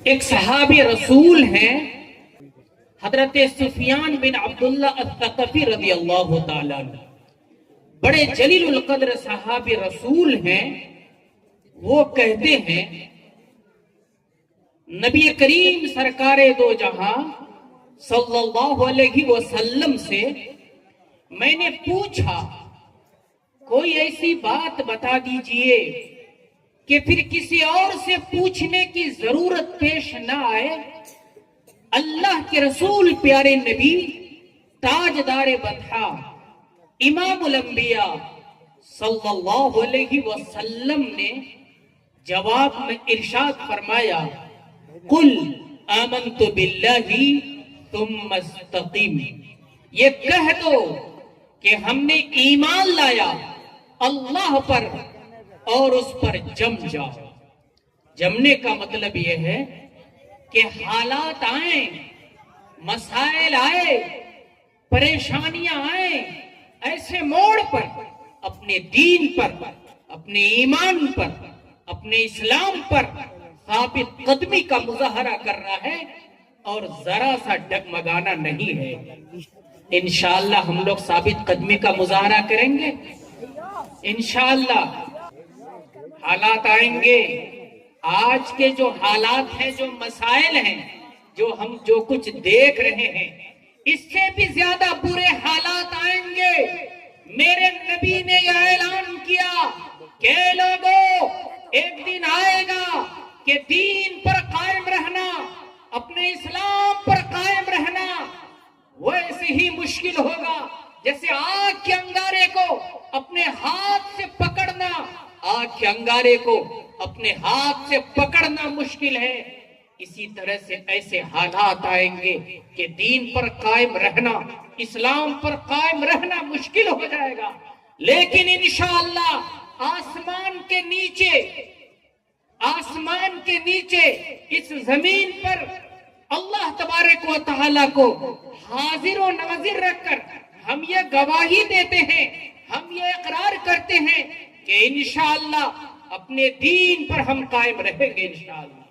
ایک صحابی رسول ہیں حضرت سفیان بن عبداللہ الثقفی رضی اللہ تعالیٰ عنہ، بڑے جلیل القدر صحابی رسول ہیں۔ وہ کہتے ہیں نبی کریم سرکار دو جہاں صلی اللہ علیہ وسلم سے میں نے پوچھا کوئی ایسی بات بتا دیجئے کہ پھر کسی اور سے پوچھنے کی ضرورت پیش نہ آئے۔ اللہ کے رسول پیارے نبی تاجدار بطحا امام الانبیاء صلی اللہ علیہ وسلم نے جواب میں ارشاد فرمایا قل آمنت باللہ ثم استقیم، یہ کہہ دو کہ ہم نے ایمان لایا اللہ پر اور اس پر جم جاؤ۔ جمنے کا مطلب یہ ہے کہ حالات آئیں، مسائل آئے، پریشانیاں آئیں، ایسے موڑ پر اپنے دین پر، اپنے ایمان پر، اپنے اسلام پر ثابت قدمی کا مظاہرہ کرنا ہے اور ذرا سا ڈگمگانا نہیں ہے۔ انشاءاللہ ہم لوگ ثابت قدمی کا مظاہرہ کریں گے انشاءاللہ۔ حالات آئیں گے، آج کے جو حالات ہیں، جو مسائل ہیں، جو کچھ دیکھ رہے ہیں، اس سے بھی زیادہ برے حالات آئیں گے۔ میرے نبی نے یہ اعلان کیا کہ لوگوں ایک دن آئے گا کہ دین پر قائم رہنا، اپنے اسلام پر قائم رہنا ویسے ہی مشکل ہوگا جیسے آگ کے انگارے کو اپنے ہاتھ سے پکڑنا، آگ کے انگارے کو اپنے ہاتھ سے پکڑنا مشکل ہے۔ اسی طرح سے ایسے حالات آئیں گے کہ دین پر قائم رہنا، اسلام پر قائم رہنا مشکل ہو جائے گا، لیکن انشاءاللہ آسمان کے نیچے اس زمین پر اللہ تبارک و تعالیٰ کو حاضر و ناظر رکھ کر ہم یہ گواہی دیتے ہیں، ہم یہ اقرار کرتے ہیں کہ انشاءاللہ اپنے دین پر ہم قائم رہیں گے انشاءاللہ۔